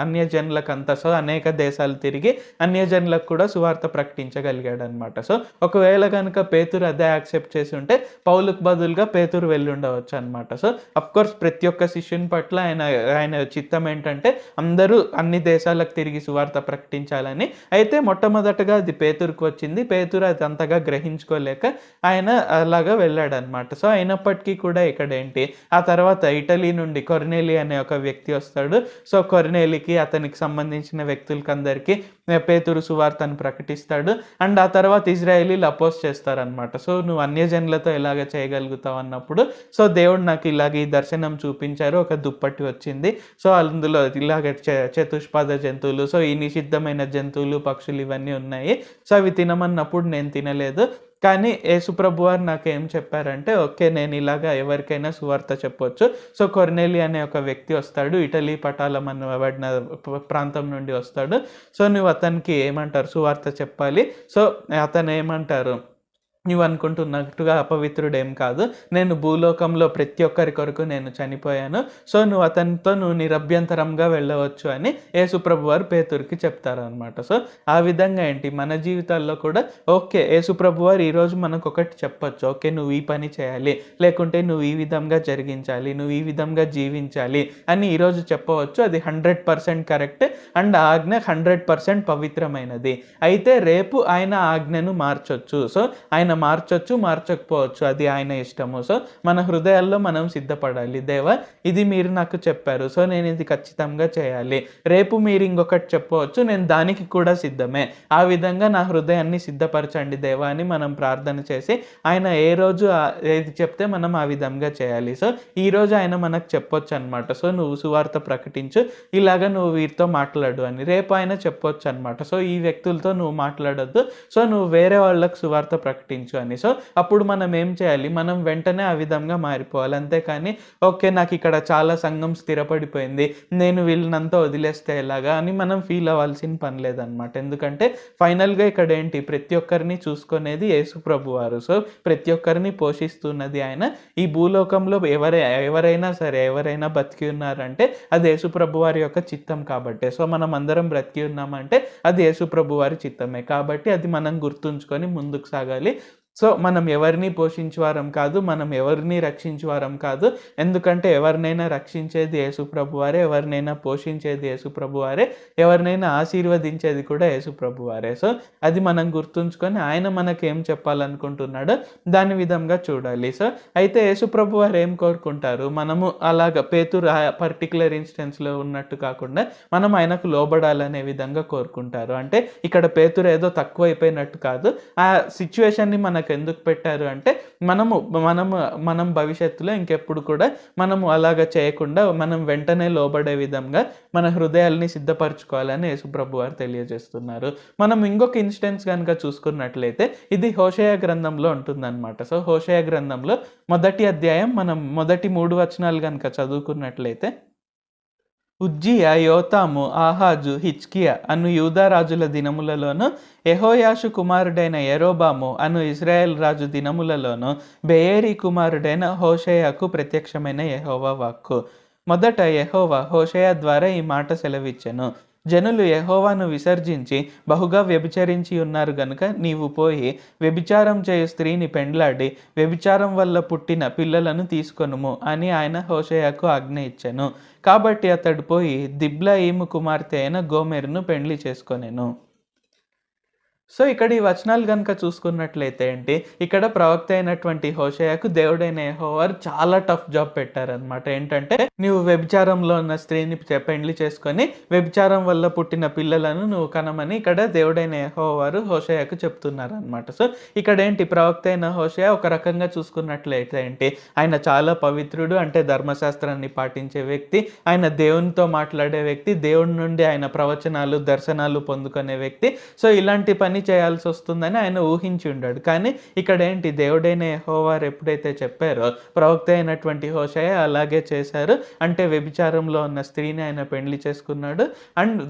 అన్యజనులకంతా, సో అనేక దేశాలు తిరిగి అన్యజనులకు కూడా సువార్త ప్రకటించగలిగాడు అనమాట. సో ఒకవేళ కనుక పేతురు అదే యాక్సెప్ట్ చేసి ఉంటే పౌలుకు బదులుగా పేతురు వెళ్ళి ఉండవచ్చు అనమాట. సో అఫ్కోర్స్ ప్రతి ఒక్క శిష్యుని పట్ల ఆయన చిత్తం ఏంటంటే అందరూ అన్ని దేశాలకు తిరిగి సువార్త ప్రకటించాలని. అయితే మొట్టమొదటగా అది పేతురుకు వచ్చింది, పేతురు అది అంతగా గ్రహించుకోలేక ఆయన అలాగా వెళ్ళాడు అనమాట. సో అయినప్పటికీ కూడా ఇక్కడ ఏంటి, ఆ తర్వాత ఇటలీ నుండి కొర్నేలి అనే ఒక వ్యక్తి వస్తాడు. సో కొర్నేలికి, అతనికి సంబంధించిన వ్యక్తులకి అందరికీ పేతురు సువార్తను ప్రకటిస్తాడు. అండ్ ఆ తర్వాత ఇజ్రాయేలీలు అపోజ్ చేస్తారనమాట. సో నువ్వు అన్యజనులతో ఎలాగ చేయగలుగుతావు అన్నప్పుడు, సో దేవుడు నాకు ఇలాగ ఈ దర్శనం చూపించారు, ఒక దుప్పటి వచ్చింది, సో అందులో ఇలాగ చతుష్పాద జంతువులు, సో ఈ నిషిద్ధమైన జంతువులు, పక్షులు ఇవన్నీ ఉన్నాయి, సో అవి తినమన్నప్పుడు నేను తినలేదు. కానీ యేసుప్రభు వారు నాకు ఏం చెప్పారంటే, ఓకే నేను ఇలాగా ఎవరికైనా సువార్త చెప్పొచ్చు. సో కొర్నేలి అనే ఒక వ్యక్తి వస్తాడు, ఇటలీ పటాలం అనబడిన ప్రాంతం నుండి వస్తాడు. సో నువ్వు అతనికి ఏమంటారు, సువార్త చెప్పాలి. సో అతను ఏమంటారు, నువ్వు అనుకుంటున్నట్టుగా అపవిత్రుడేం కాదు. నేను భూలోకంలో ప్రతి ఒక్కరి కొరకు నేను చనిపోయాను. సో, నువ్వు అతనితో నిరభ్యంతరంగా వెళ్ళవచ్చు అని యేసుప్రభు వారు పేతురుకి చెప్తారనమాట. సో, ఆ విధంగా ఏంటి మన జీవితాల్లో కూడా ఓకే, యేసుప్రభు వారు ఈరోజు మనకొకటి చెప్పొచ్చు. ఓకే, నువ్వు ఈ పని చేయాలి, లేకుంటే నువ్వు ఈ విధంగా జరిగించాలి, నువ్వు ఈ విధంగా జీవించాలి అని ఈరోజు చెప్పవచ్చు. అది 100% కరెక్ట్ అండ్ ఆజ్ఞ 100% పవిత్రమైనది. అయితే రేపు ఆయన ఆజ్ఞను మార్చొచ్చు. సో, ఆయన మార్చొచ్చు, మార్చకపోవచ్చు. అది ఆయన ఇష్టము. సో, మన హృదయాల్లో మనం సిద్ధపడాలి. దేవా, ఇది మీరు నాకు చెప్పారు. సో, నేను ఇది ఖచ్చితంగా చేయాలి. రేపు మీరు ఇంకొకటి చెప్పవచ్చు, నేను దానికి కూడా సిద్ధమే. ఆ విధంగా నా హృదయాన్ని సిద్ధపరచండి దేవా అని మనం ప్రార్థన చేసి, ఆయన ఏ రోజు ఏది చెప్తే మనం ఆ విధంగా చేయాలి. సో, ఈరోజు ఆయన మనకు చెప్పొచ్చు అనమాట. సో, నువ్వు సువార్త ప్రకటించు, ఇలాగ నువ్వు వీరితో మాట్లాడు అని. రేపు ఆయన చెప్పొచ్చు అనమాట. సో, ఈ వ్యక్తులతో నువ్వు మాట్లాడొద్దు. సో, నువ్వు వేరే వాళ్ళకు సువార్త ప్రకటించు అని. సో, అప్పుడు మనం ఏం చేయాలి? మనం వెంటనే ఆ విధంగా మారిపోవాలి. అంతేకాని ఓకే, నాకు ఇక్కడ చాలా సంఘం స్థిరపడిపోయింది, నేను వీళ్ళనంతా వదిలేస్తే ఎలాగా అని మనం ఫీల్ అవ్వాల్సిన పని లేదనమాట. ఎందుకంటే ఫైనల్గా ఇక్కడ ఏంటి, ప్రతి ఒక్కరిని చూసుకునేది యేసు ప్రభు వారు. సో, ప్రతి ఒక్కరిని పోషిస్తున్నది ఆయన. ఈ భూలోకంలో ఎవరైనా సరే, ఎవరైనా బతికి ఉన్నారంటే అది యేసు ప్రభు వారి యొక్క చిత్తం కాబట్టే. సో, మనం అందరం బ్రతికి ఉన్నామంటే అది యేసు ప్రభు వారి చిత్తమే కాబట్టి అది మనం గుర్తుంచుకొని ముందుకు సాగాలి. సో, మనం ఎవరిని పోషించేవారం కాదు, మనం ఎవరిని రక్షించేవారం కాదు. ఎందుకంటే ఎవరినైనా రక్షించేది యేసు ప్రభువారే, ఎవరినైనా పోషించేది యేసు ప్రభువారే, ఎవరినైనా ఆశీర్వదించేది కూడా యేసు ప్రభువారే. సో, అది మనం గుర్తుంచుకొని ఆయన మనకి ఏం చెప్పాలనుకుంటున్నాడో దాని విధంగా చూడాలి. సో, అయితే యేసు ప్రభువారు ఏం కోరుకుంటారు? మనము అలాగ పేతురు పర్టికులర్ ఇన్స్టెన్స్లో ఉన్నట్టు కాకుండా మనం ఆయనకు లోబడాలనే విధంగా కోరుకుంటారు. అంటే ఇక్కడ పేతురు ఏదో తక్కువైపోయినట్టు కాదు. ఆ సిచ్యువేషన్ని మనకు ఎందుకు పెట్టారు అంటే మనం భవిష్యత్తులో ఇంకెప్పుడు కూడా మనము అలాగ చేయకుండా మనం వెంటనే లోబడే విధంగా మన హృదయాల్ని సిద్ధపరచుకోవాలని యేసుప్రభు వారు తెలియజేస్తున్నారు. మనం ఇంకొక ఇన్స్టెన్స్ కనుక చూసుకున్నట్లయితే ఇది హోషేయ గ్రంథంలో ఉంటుందన్నమాట. సో, హోషేయ గ్రంథంలో 1వ అధ్యాయం మనం మొదటి 3 వచనాలు కనుక చదువుకున్నట్లయితే, ఉజ్జియా, యోతాము, ఆహాజు, హిజ్కియా అను యూదా రాజుల దినములలోను, యెహోయాషు కుమారుడైన యెరోబాము అను ఇశ్రాయేల్ రాజు దినములలోను, బెయేరీ కుమారుడైన హోషేయకు ప్రత్యక్షమైన యెహోవా వాక్కు. మొదట యెహోవా హోషేయ ద్వారా ఈ మాట సెలవిచ్చెను. జనులు యెహోవాను విసర్జించి బహుగా వ్యభిచరించి ఉన్నారు గనుక నీవు పోయి వ్యభిచారం చేయు స్త్రీని పెండ్లాడి వ్యభిచారం వల్ల పుట్టిన పిల్లలను తీసుకొనుము అని ఆయన హోషేయకు ఆజ్ఞ ఇచ్చెను. కాబట్టి అతడు పోయి దిబ్లాయిము కుమార్తె అయిన గోమెరును పెండ్లి చేసుకొనెను. సో, ఇక్కడ ఈ వచనాలు కనుక చూసుకున్నట్లయితే ఏంటి, ఇక్కడ ప్రవక్త అయినటువంటి హోషేయకు దేవుడైన యెహోవా చాలా టఫ్ జాబ్ పెట్టారనమాట. ఏంటంటే, నువ్వు వ్యభిచారంలో ఉన్న స్త్రీని పెండ్లి చేసుకొని వ్యభిచారం వల్ల పుట్టిన పిల్లలను నువ్వు కనమని ఇక్కడ దేవుడైన యెహోవా వారు హోషేయకు చెప్తున్నారనమాట. సో, ఇక్కడ ఏంటి, ప్రవక్త అయిన హోషేయ ఒక రకంగా చూసుకున్నట్లయితే ఏంటి, ఆయన చాలా పవిత్రుడు, అంటే ధర్మశాస్త్రాన్ని పాటించే వ్యక్తి, ఆయన దేవునితో మాట్లాడే వ్యక్తి, దేవుడి నుండి ఆయన ప్రవచనాలు, దర్శనాలు పొందుకునే వ్యక్తి. సో, ఇలాంటి పని చేయాల్సి వస్తుందని ఆయన ఊహించి ఉండాడు. కానీ ఇక్కడ ఏంటి, దేవుడైన యెహోవా వారు ఎప్పుడైతే చెప్పారో ప్రవక్త అయినటువంటి హోషేయ అలాగే చేశారు. అంటే వ్యభిచారంలో ఉన్న స్త్రీని ఆయన పెండ్లి చేసుకున్నాడు అండ్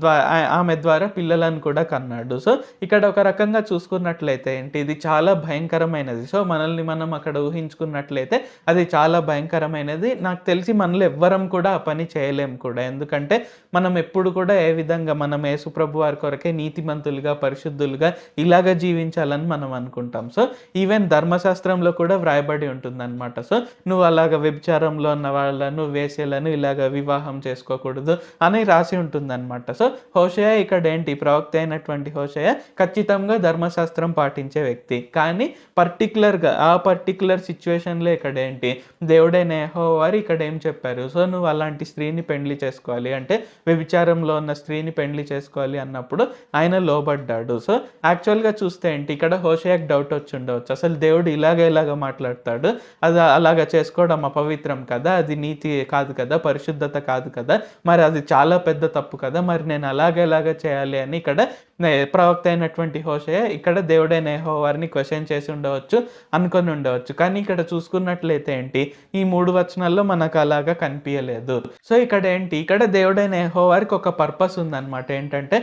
ఆమె ద్వారా పిల్లలను కూడా కన్నాడు. సో, ఇక్కడ ఒక రకంగా చూసుకున్నట్లయితే ఏంటి, ఇది చాలా భయంకరమైనది. సో, మనల్ని మనం అక్కడ ఊహించుకున్నట్లయితే అది చాలా భయంకరమైనది. నాకు తెలిసి మనలో ఎవ్వరం కూడా ఆ పని చేయలేం కూడా. ఎందుకంటే మనం ఎప్పుడు కూడా ఏ విధంగా మనం యేసు ప్రభు వారి కొరకే నీతిమంతులుగా, పరిశుద్ధులుగా ఇలాగ జీవించాలని మనం అనుకుంటాం. సో, ఈవెన్ ధర్మశాస్త్రంలో కూడా వ్రాయబడి ఉంటుందన్నమాట. సో, నువ్వు అలాగ వ్యభిచారంలో ఉన్న వాళ్ళను, వేశ్యలను ఇలాగ వివాహం చేసుకోకూడదు అని రాసి ఉంటుందన్నమాట. సో, హోషేయ ఇక్కడ ఏంటి, ప్రవక్త అయినటువంటి హోషేయ ఖచ్చితంగా ధర్మశాస్త్రం పాటించే వ్యక్తి. కానీ పర్టికులర్గా ఆ పర్టికులర్ సిచ్యువేషన్లో ఇక్కడ ఏంటి, దేవుడైన యెహోవా వారు ఇక్కడ ఏం చెప్పారు, సో నువ్వు అలాంటి స్త్రీని పెండ్లి చేసుకోవాలి అంటే వ్యభిచారంలో ఉన్న స్త్రీని పెండ్లి చేసుకోవాలి అన్నప్పుడు ఆయన లోబడ్డాడు. సో యాక్చువల్గా చూస్తే ఏంటి, ఇక్కడ హోషేయకు డౌట్ వచ్చి ఉండవచ్చు, అసలు దేవుడు ఇలాగ మాట్లాడతాడు, అది అలాగ చేసుకోవడం అపవిత్రం కదా, అది నీతి కాదు కదా, పరిశుద్ధత కాదు కదా, మరి అది చాలా పెద్ద తప్పు కదా, మరి నేను అలాగ చేయాలి అని ఇక్కడ ప్రవక్త అయినటువంటి హోషేయ ఇక్కడ దేవుడైన యెహోవాని క్వశ్చన్ చేసి ఉండవచ్చు, అనుకొని ఉండవచ్చు. కానీ ఇక్కడ చూసుకున్నట్లయితే ఏంటి, ఈ 3 వచనాల్లో మనకు అలాగా కనిపించలేదు. సో ఇక్కడ ఏంటి, ఇక్కడ దేవుడైన యెహోవాకి ఒక పర్పస్ ఉందన్నమాట. ఏంటంటే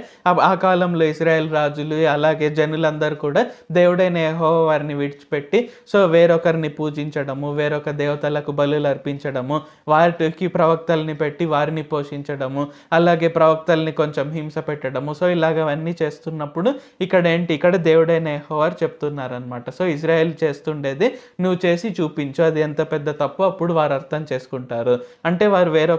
ఆ కాలంలో ఇశ్రాయేల్ రాజులు అలాగే జనులందరూ కూడా దేవుడైన యెహోవాని విడిచిపెట్టి సో వేరొకరిని పూజించడము, వేరొక దేవతలకు బలులు అర్పించడము, వాటికి ప్రవక్తల్ని పెట్టి వారిని పోషించడము, అలాగే ప్రవక్తల్ని కొంచెం హింస పెట్టడము. సో ఇలాగవన్నీ చేస్తున్నప్పుడు ఇక్కడ ఏంటి, ఇక్కడ దేవుడైన యెహోవా చెప్తున్నారనమాట. సో ఇజ్రాయెల్ చేస్తుండేది నువ్వు చేసి చూపించు, అది ఎంత పెద్ద తప్పు అప్పుడు వారు అర్థం చేసుకుంటారు. అంటే వారు వేరే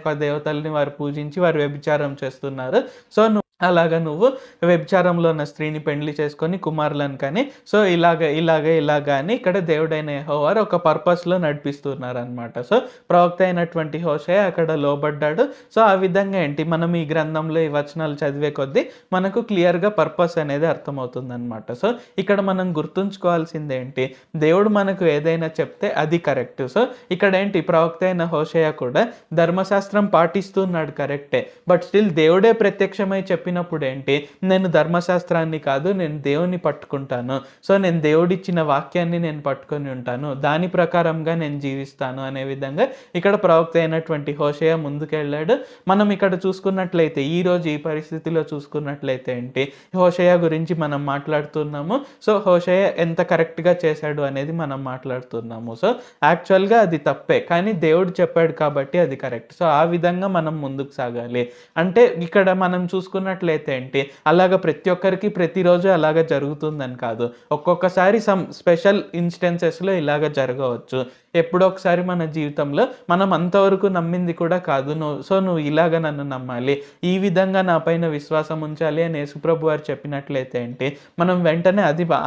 ఒక దేవతల్ని వారు పూజించి వారు వ్యభిచారం చేస్తున్నారు. సో అలాగా నువ్వు వ్యభిచారంలో ఉన్న స్త్రీని పెండ్లి చేసుకొని కుమారులను కానీ సో ఇలాగ అని ఇక్కడ దేవుడైన యెహోవా ఒక పర్పస్లో నడిపిస్తున్నారు అనమాట. సో ప్రవక్త అయినటువంటి హోషేయ అక్కడ లోబడ్డాడు. సో ఆ విధంగా ఏంటి, మనం ఈ గ్రంథంలో ఈ వచనాలు చదివే కొద్దీ మనకు క్లియర్గా పర్పస్ అనేది అర్థమవుతుంది అనమాట. సో ఇక్కడ మనం గుర్తుంచుకోవాల్సింది ఏంటి, దేవుడు మనకు ఏదైనా చెప్తే అది కరెక్ట్. సో ఇక్కడ ఏంటి, ప్రవక్త అయిన హోషేయ కూడా ధర్మశాస్త్రం పాటిస్తున్నాడు కరెక్టే, బట్ స్టిల్ దేవుడే ప్రత్యక్షమై చెప్పినప్పుడు ఏంటి, నేను ధర్మశాస్త్రాన్ని కాదు నేను దేవుని పట్టుకుంటాను. సో నేను దేవుడిచ్చిన వాక్యాన్ని నేను పట్టుకొని ఉంటాను, దాని ప్రకారంగా నేను జీవిస్తాను అనే విధంగా ఇక్కడ ప్రవక్త అయినటువంటి హోషేయ ముందుకెళ్ళాడు. మనం ఇక్కడ చూసుకున్నట్లయితే ఈరోజు ఈ పరిస్థితిలో చూసుకున్నట్లయితే ఏంటి, హోషేయ గురించి మనం మాట్లాడుతున్నాము. సో హోషేయ ఎంత కరెక్ట్గా చేశాడు అనేది మనం మాట్లాడుతున్నాము. సో యాక్చువల్గా అది తప్పే, కానీ దేవుడు చెప్పాడు కాబట్టి అది కరెక్ట్. సో ఆ విధంగా మనం ముందుకు సాగాలి. అంటే ఇక్కడ మనం చూసుకున్నట్లయితే ఏంటి, అలాగ ప్రతి ఒక్కరికి ప్రతిరోజు అలాగ జరుగుతుందని కాదు, ఒక్కొక్కసారి సమ్ స్పెషల్ ఇన్స్టెన్సెస్లో ఇలాగ జరగవచ్చు. ఎప్పుడో ఒకసారి మన జీవితంలో మనం అంతవరకు నమ్మింది కూడా కాదు, నువ్వు ఇలాగ నన్ను నమ్మాలి, ఈ విధంగా నా పైన విశ్వాసం ఉంచాలి అని యేసుప్రభు వారు చెప్పినట్లయితే ఏంటి, మనం వెంటనే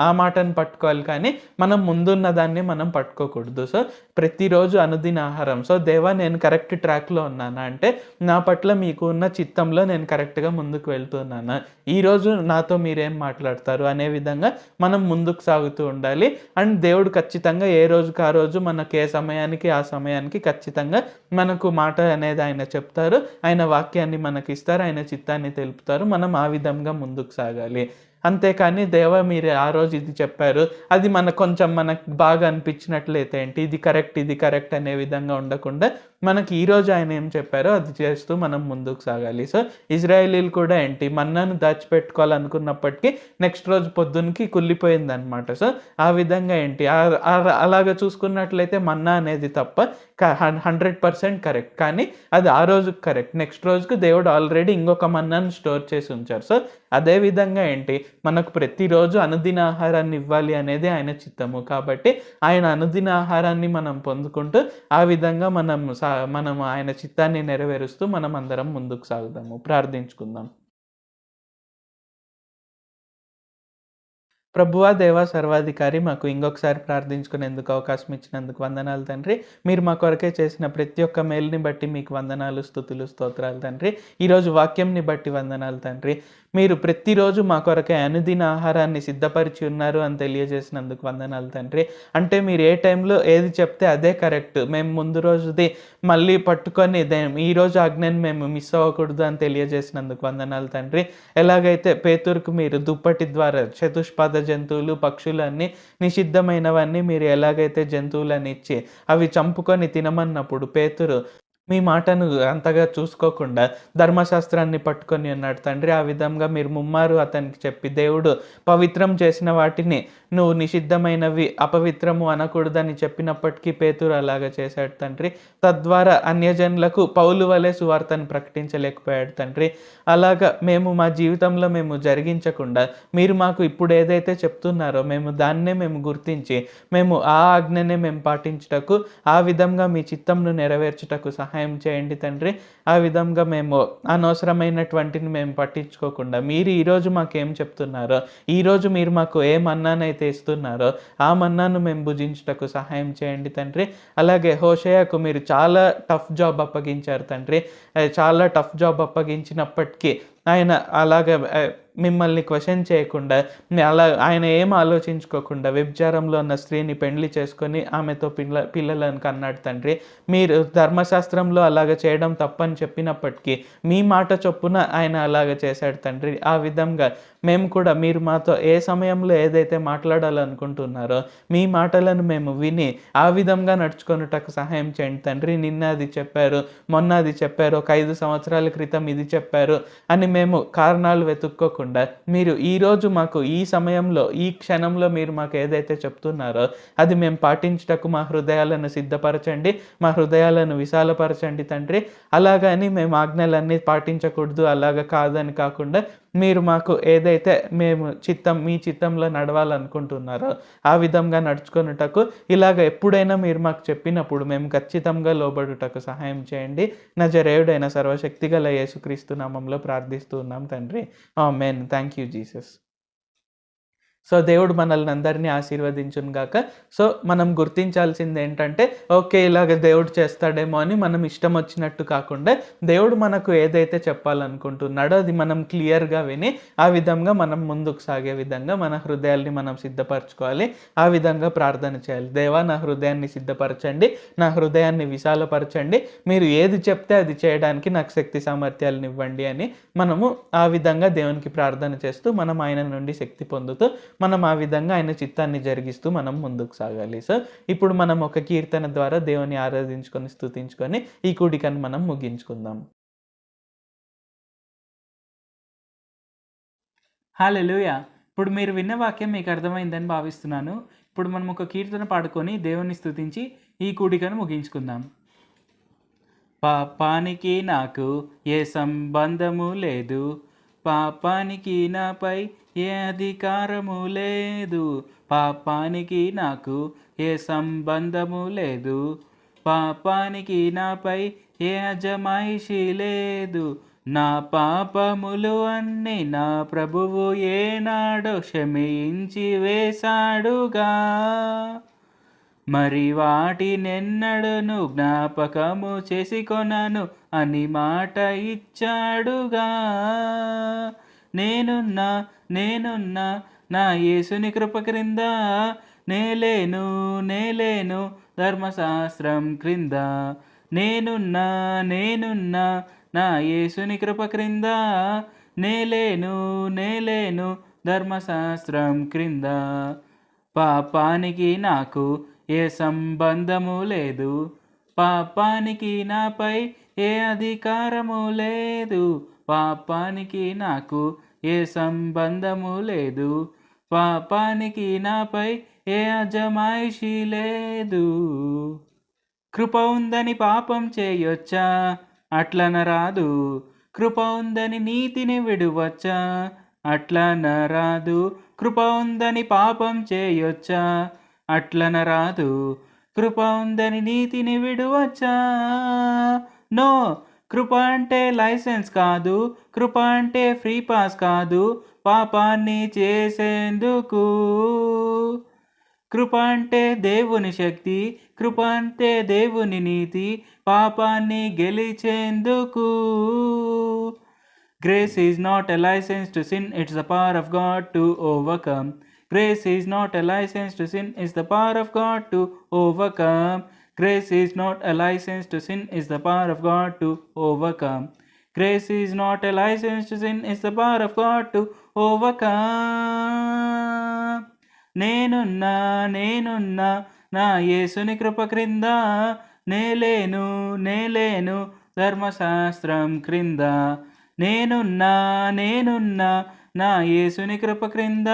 ఆ మాటను పట్టుకోవాలి, కానీ మనం ముందున్న దాన్ని మనం పట్టుకోకూడదు. సో ప్రతిరోజు అనుదిన ఆహారం. సో దేవా నేను కరెక్ట్ ట్రాక్లో ఉన్నానా, అంటే నా పట్ల మీకు ఉన్న చిత్తంలో నేను కరెక్ట్గా ముందుకు వెళ్తున్నానా, ఈరోజు నాతో మీరేం మాట్లాడతారు అనే విధంగా మనం ముందుకు సాగుతూ ఉండాలి. అండ్ దేవుడు ఖచ్చితంగా ఏ రోజుకి ఆ రోజు మనకి ఏ సమయానికి ఆ సమయానికి ఖచ్చితంగా మనకు మాట అనేది ఆయన చెప్తారు, ఆయన వాక్యాన్ని మనకి ఇస్తారు, ఆయన చిత్తాన్ని తెలుపుతారు. మనం ఆ విధంగా ముందుకు సాగాలి. అంతేకాని దేవా మీరు ఆ రోజు ఇది చెప్పారు, అది కొంచెం మనకు బాగా అనిపించినట్లయితే ఏంటి, ఇది కరెక్ట్ అనే విధంగా ఉండకుండా మనకి ఈరోజు ఆయన ఏం చెప్పారో అది చేస్తూ మనం ముందుకు సాగాలి. సో ఇజ్రాయేలీలు కూడా ఏంటి, మన్నాను దాచిపెట్టుకోవాలనుకున్నప్పటికీ నెక్స్ట్ రోజు పొద్దున్నకి కుళ్ళిపోయింది అనమాట. సో ఆ విధంగా ఏంటి, అలాగ చూసుకున్నట్లయితే మన్నా అనేది తప్ప 100% కరెక్ట్, కానీ అది ఆ రోజుకి కరెక్ట్, నెక్స్ట్ రోజుకి దేవుడు ఆల్రెడీ ఇంకొక మన్నాను స్టోర్ చేసి ఉంచారు. సో అదే విధంగా ఏంటి, మనకు ప్రతిరోజు అనుదిన ఆహారాన్ని ఇవ్వాలి అనేది ఆయన చిత్తము. కాబట్టి ఆయన అనుదిన ఆహారాన్ని మనం పొందుకుంటూ ఆ విధంగా మనం ఆయన చిత్తాన్ని నెరవేరుస్తూ మనం అందరం ముందుకు సాగుదాము. ప్రార్థించుకుందాం. ప్రభువా దేవా సర్వాధికారి, మాకు ఇంకొకసారి ప్రార్థించుకునేందుకు అవకాశం ఇచ్చినందుకు వందనాలు తండ్రి. మీరు మా కొరకే చేసిన ప్రతి ఒక్క మేలుని బట్టి మీకు వందనాలు, స్తుతులు, స్తోత్రాలు తండ్రి. ఈరోజు వాక్యంని బట్టి వందనాలు తండ్రి. మీరు ప్రతిరోజు మా కొరకే అనుదిన ఆహారాన్ని సిద్ధపరిచి ఉన్నారు అని తెలియజేసినందుకు వందనాలు తండ్రి. అంటే మీరు ఏ టైంలో ఏది చెప్తే అదే కరెక్ట్, మేము ముందు రోజుది మళ్ళీ పట్టుకొని ఈరోజు ఆజ్ఞని మేము మిస్ అవ్వకూడదు అని తెలియజేసినందుకు వందనాలు తండ్రి. ఎలాగైతే పేతురుకు మీరు దుప్పటి ద్వారా చతుష్పాద జంతువులు పక్షులన్నీ నిషిద్ధమైనవన్నీ మీరు ఎలాగైతే జంతువులని ఇచ్చి అవి చంపుకొని తినమన్నప్పుడు పేతురు మీ మాటను అంతగా చూసుకోకుండా ధర్మశాస్త్రాన్ని పట్టుకొని ఉన్నాడు తండ్రి. ఆ విధంగా మీరు ముమ్మారు అతనికి చెప్పి దేవుడు పవిత్రం చేసిన వాటిని నువ్వు నిషిద్ధమైనవి అపవిత్రము అనకూడదని చెప్పినప్పటికీ పేతురు అలాగా చేశాడు తండ్రి. తద్వారా అన్యజనులకు పౌలు వలె సువార్తను ప్రకటించలేకపోయాడు తండ్రి. అలాగా మేము మా జీవితంలో మేము జరిగించకుండా మీరు మాకు ఇప్పుడు ఏదైతే చెప్తున్నారో దాన్నే మేము గుర్తించి మేము ఆ ఆజ్ఞనే మేము పాటించుటకు, ఆ విధంగా మీ చిత్తంను నెరవేర్చుటకు సహాయం చేయండి తండ్రి. ఆ విధంగా మేము అనవసరమైనటువంటిని మేము పట్టించుకోకుండా మీరు ఈరోజు మాకేం చెప్తున్నారో, ఈరోజు మీరు మాకు ఏ మన్నానైతే ఇస్తున్నారో ఆ మన్నాను మేము భుజించుటకు సహాయం చేయండి తండ్రి. అలాగే హోషేయకు మీరు చాలా టఫ్ జాబ్ అప్పగించారు తండ్రి. చాలా టఫ్ జాబ్ అప్పగించినప్పటికీ ఆయన అలాగే మిమ్మల్ని క్వశ్చన్ చేయకుండా అలా ఆయన ఏం ఆలోచించుకోకుండా వ్యభిచారంలో ఉన్న స్త్రీని పెండ్లి చేసుకొని ఆమెతో పిల్లలను కన్నాడు తండ్రి. మీరు ధర్మశాస్త్రంలో అలాగ చేయడం తప్పని చెప్పినప్పటికీ మీ మాట చొప్పున ఆయన అలాగ చేశాడు తండ్రి. ఆ విధంగా మేము కూడా మీరు మాతో ఏ సమయంలో ఏదైతే మాట్లాడాలనుకుంటున్నారో మీ మాటలను మేము విని ఆ విధంగా నడుచుకొనుటకు సహాయం చేయండి తండ్రి. నిన్న అది చెప్పారు, మొన్న అది చెప్పారు, ఒక 5 సంవత్సరాల క్రితం ఇది చెప్పారు అని మేము కారణాలు వెతుక్కోకుండా మీరు ఈరోజు మాకు ఈ సమయంలో ఈ క్షణంలో మీరు మాకు ఏదైతే చెప్తున్నారో అది మేము పాటించుటకు మా హృదయాలను సిద్ధపరచండి, మా హృదయాలను విశాలపరచండి తండ్రి. అలాగని మేము ఆజ్ఞలన్నీ పాటించకూడదు అలాగ కాదని కాకుండా మీరు మాకు ఏదైతే మేము మీ చిత్తంలో నడవాలనుకుంటున్నారో ఆ విధంగా నడుచుకొనుటకు ఇలాగ ఎప్పుడైనా మీరు మాకు చెప్పినప్పుడు మేము ఖచ్చితంగా లోబడుటకు సహాయం చేయండి. నజరేయుడైన సర్వశక్తిగల యేసుక్రీస్తు నామంలో ప్రార్థిస్తూ ఉన్నాం తండ్రి. ఆమేన్. Thank you Jesus. సో దేవుడు మనల్ని అందరినీ ఆశీర్వదించును గాక. సో మనం గుర్తించాల్సింది ఏంటంటే ఓకే ఇలాగ దేవుడు చేస్తాడేమో అని మనం ఇష్టం వచ్చినట్టు కాకుండా దేవుడు మనకు ఏదైతే చెప్పాలనుకుంటున్నాడో అది మనం క్లియర్గా విని ఆ విధంగా మనం ముందుకు సాగే విధంగా మన హృదయాల్ని మనం సిద్ధపరచుకోవాలి. ఆ విధంగా ప్రార్థన చేయాలి. దేవా నా హృదయాన్ని సిద్ధపరచండి, నా హృదయాన్ని విశాలపరచండి, మీరు ఏది చెప్తే అది చేయడానికి నాకు శక్తి సామర్థ్యాలను ఇవ్వండి అని మనము ఆ విధంగా దేవునికి ప్రార్థన చేస్తూ మనం ఆయన నుండి శక్తి పొందుతూ మనం ఆ విధంగా ఆయన చిత్తాన్ని జరిగిస్తూ మనం ముందుకు సాగాలి. సో ఇప్పుడు మనం ఒక కీర్తన ద్వారా దేవుని ఆరాధించుకొని స్తుతించుకొని ఈ కూడికను మనం ముగించుకుందాం. హల్లెలూయా. ఇప్పుడు మీరు విన్న వాక్యం మీకు అర్థమైందని భావిస్తున్నాను. ఇప్పుడు మనం ఒక కీర్తన పాడుకొని దేవుని స్తుతించి ఈ కూడికను ముగించుకుందాం. పాపానికి నాకు ఏ సంబంధము లేదు, పాపానికి నాపై ఏ అధికారము లేదు, పాపానికి నాకు ఏ సంబంధము లేదు, పాపానికి నాపై ఏ అజమాయిషి లేదు. నా పాపములు అన్నీ నా ప్రభువు ఏనాడో క్షమించి వేశాడుగా, మరి వాటినెన్నడను జ్ఞాపకము చేసుకొనను అని మాట ఇచ్చాడుగా. నేనున్నా నా యేసుని కృప క్రింద, నేలేను ధర్మశాస్త్రం క్రింద. నేనున్నా నా యేసుని కృప క్రింద, నేలేను ధర్మశాస్త్రం క్రింద. పాపానికి నాకు ఏ సంబంధము లేదు, పాపానికి నాపై ఏ అధికారము లేదు, పాపానికి నాకు ఏ సంబంధము లేదు, పాపానికి నాపై ఏ అజమాయిషి లేదు. కృప ఉందని పాపం చేయొచ్చా? అట్లనరాదు. కృప ఉందని నీతిని విడువచ్చా? అట్లనరాదు. కృప ఉందని పాపం చేయొచ్చా? అట్లనరాదు. కృప ఉందని నీతిని విడువచ్చా? నో. కృప అంటే లైసెన్స్ కాదు, కృప అంటే ఫ్రీ పాస్ కాదు పాపాన్ని చేసేందుకు. కృప అంటే దేవుని శక్తి, కృప అంటే దేవుని నీతి పాపాన్ని గెలిచేందుకు. Grace is not a license to sin, it's the power of God to overcome. Grace is not a license to sin, it's the power of God to overcome. Grace is not a license to sin, it's the power of God to overcome. Grace is not a license to sin, it's the power of God to overcome. నేనున్నా నా యేసుని కృప క్రింద, నేలేను ధర్మశాస్త్రం క్రింద. నేనున్నా నా యేసుని కృప క్రింద,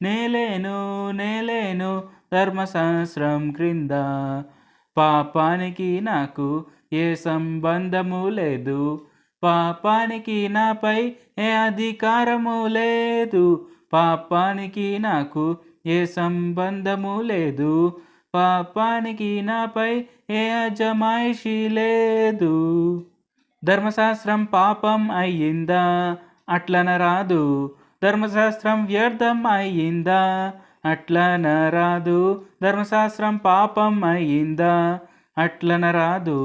నేలేను ధర్మశాస్త్రం క్రింద. పాపానికి నాకు ఏ సంబంధము లేదు, పాపానికి నాపై ఏ అధికారము లేదు, పాపానికి నాకు ఏ సంబంధము లేదు, పాపానికి నాపై ఏ అజమాయిషి లేదు. ధర్మశాస్త్రం పాపం అయ్యిందా? అట్లనరాదు. ధర్మశాస్త్రం వ్యర్థం అయ్యిందా? అట్లనరాదు. ధర్మశాస్త్రం పాపం అయ్యిందా? అట్లనరాదు.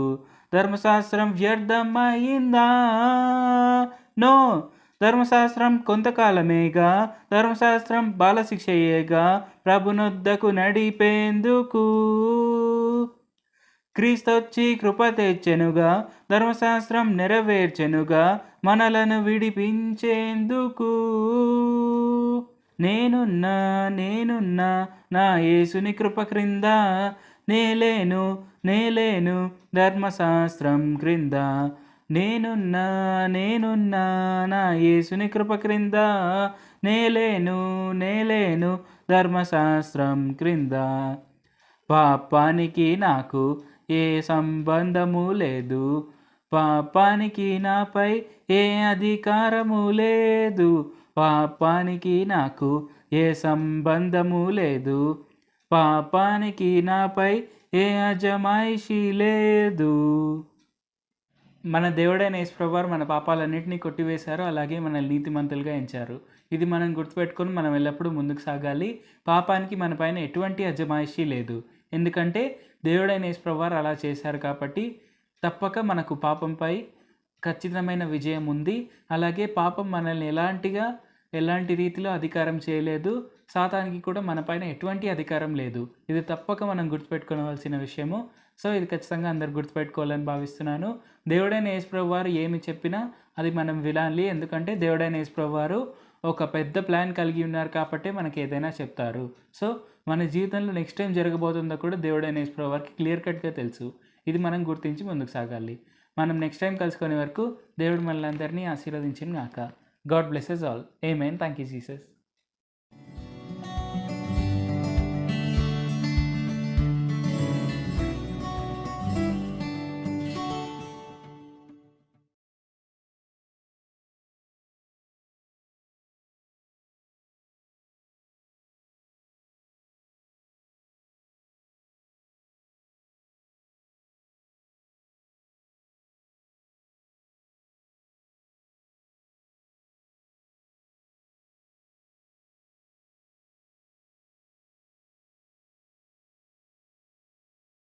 ధర్మశాస్త్రం వ్యర్థం అయ్యిందా? నో. ధర్మశాస్త్రం కొంతకాలమేగా, ధర్మశాస్త్రం బాలశిక్షయేగా, ప్రభునొద్దకు నడిపేందుకు క్రీస్తొచ్చి కృప తెచ్చెనుగా, ధర్మశాస్త్రం నెరవేర్చెనుగా, మనలను విడిపించేందుకు. నేనున్నా నేనున్నా నా యేసుని కృప క్రింద, నేలేను నేలేను ధర్మశాస్త్రం క్రింద. నేనున్నా నేనున్నా నా యేసుని కృప క్రింద, నేలేను నేలేను ధర్మశాస్త్రం క్రింద. పాపానికి నాకు ఏ సంబంధము లేదు, పాపానికి నాపై ఏ అధికారము లేదు, పాపానికి నాకు ఏ సంబంధము లేదు, పాపానికి నాపై ఏ అజమాయిషీ లేదు. మన దేవుడైన యేసుప్రభువారు మన పాపాలన్నింటినీ కొట్టివేశారు, అలాగే మనల్ని నీతిమంతులుగా ఎంచారు. ఇది మనం గుర్తుపెట్టుకొని మనం ఎల్లప్పుడూ ముందుకు సాగాలి. పాపానికి మన పైన ఎటువంటి అజమాయిషీ లేదు, ఎందుకంటే దేవుడైన యేసుప్రభువారు అలా చేశారు కాబట్టి తప్పక మనకు పాపంపై ఖచ్చితమైన విజయం ఉంది. అలాగే పాపం మనల్ని ఎలాంటి రీతిలో అధికారం చేయలేదు, సాతానికి కూడా మన పైన ఎటువంటి అధికారం లేదు. ఇది తప్పక మనం గుర్తుపెట్టుకోవాల్సిన విషయము. సో ఇది ఖచ్చితంగా అందరు గుర్తుపెట్టుకోవాలని భావిస్తున్నాను. దేవుడైన యేసుప్రభువారు ఏమి చెప్పినా అది మనం వినాలి, ఎందుకంటే దేవుడైన యేసుప్రభువారు ఒక పెద్ద ప్లాన్ కలిగి ఉన్నారు కాబట్టి మనకి ఏదైనా చెప్తారు. సో మన జీవితంలో నెక్స్ట్ టైం జరగబోతుందో కూడా దేవుడైన యేసుప్రభువారికి క్లియర్ కట్గా తెలుసు. ఇది మనం గుర్తించి ముందుకు సాగాలి. మనం నెక్స్ట్ టైం కలుసుకునే వరకు దేవుడు మనల్ని అందరినీ ఆశీర్వదించిన గాక. God blesses all. Amen. Thank you Jesus.